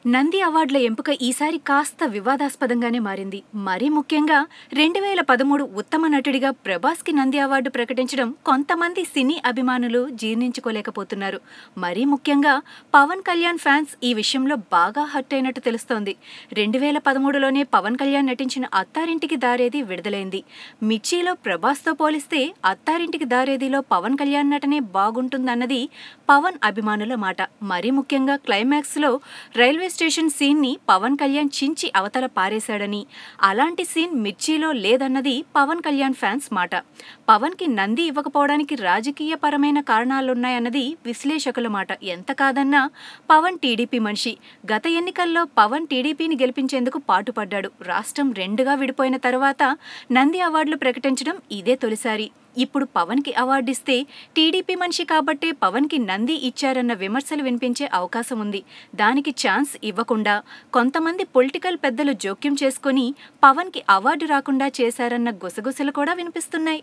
నంది అవార్డుల ఎంపిక ఈసారి కాస్త వివాదాస్పదంగానే మారింది. మరీ ముఖ్యంగా 2013 ఉత్తమ నటుడిగా ప్రభాస్కి నంది అవార్డు ప్రకటించడం కొంతమంది సినీ అభిమానులు జీర్ణించుకోలేకపోతున్నారు. మరీ ముఖ్యంగా పవన్ కళ్యాణ్ ఫ్యాన్స్ ఈ విషయంలో బాగా హర్ట్ అయినట్టు తెలుస్తోంది. 2013లోనే పవన్ కళ్యాణ్ నటించిన అత్తారింటికి దారేది విడుదలైంది. మిర్చిలో ప్రభాస్తో పోలిస్తే అత్తారింటికి దారేదిలో పవన్ కళ్యాణ్ నటనే బాగుంటుందన్నది పవన్ అభిమానుల మాట. మరీ ముఖ్యంగా క్లైమాక్స్లో రైల్వే స్టేషన్ సీన్ ని పవన్ కళ్యాణ్ చించి అవతల పారేశాడని, అలాంటి సీన్ మిర్చిలో లేదన్నది పవన్ కళ్యాణ్ ఫ్యాన్స్ మాట. పవన్ కి నంది ఇవ్వకపోవడానికి రాజకీయ పరమైన కారణాలున్నాయన్నది విశ్లేషకుల మాట. ఎంత కాదన్నా పవన్ టీడీపీ మనిషి. గత ఎన్నికల్లో పవన్ టీడీపీని గెలిపించేందుకు పాటుపడ్డాడు. రాష్ట్రం రెండుగా విడిపోయిన తర్వాత నంది అవార్డులు ప్రకటించడం ఇదే తొలిసారి. ఇప్పుడు పవన్ కి అవార్డిస్తే టీడీపీ మనిషి కాబట్టే పవన్ కి నంది ఇచ్చారన్న విమర్శలు వినిపించే అవకాశం ఉంది. దానికి ఛాన్స్ ఇవ్వకుండా కొంతమంది పొలిటికల్ పెద్దలు జోక్యం చేసుకుని పవన్ కి అవార్డు రాకుండా చేశారన్న గుసగుసలు కూడా వినిపిస్తున్నాయి.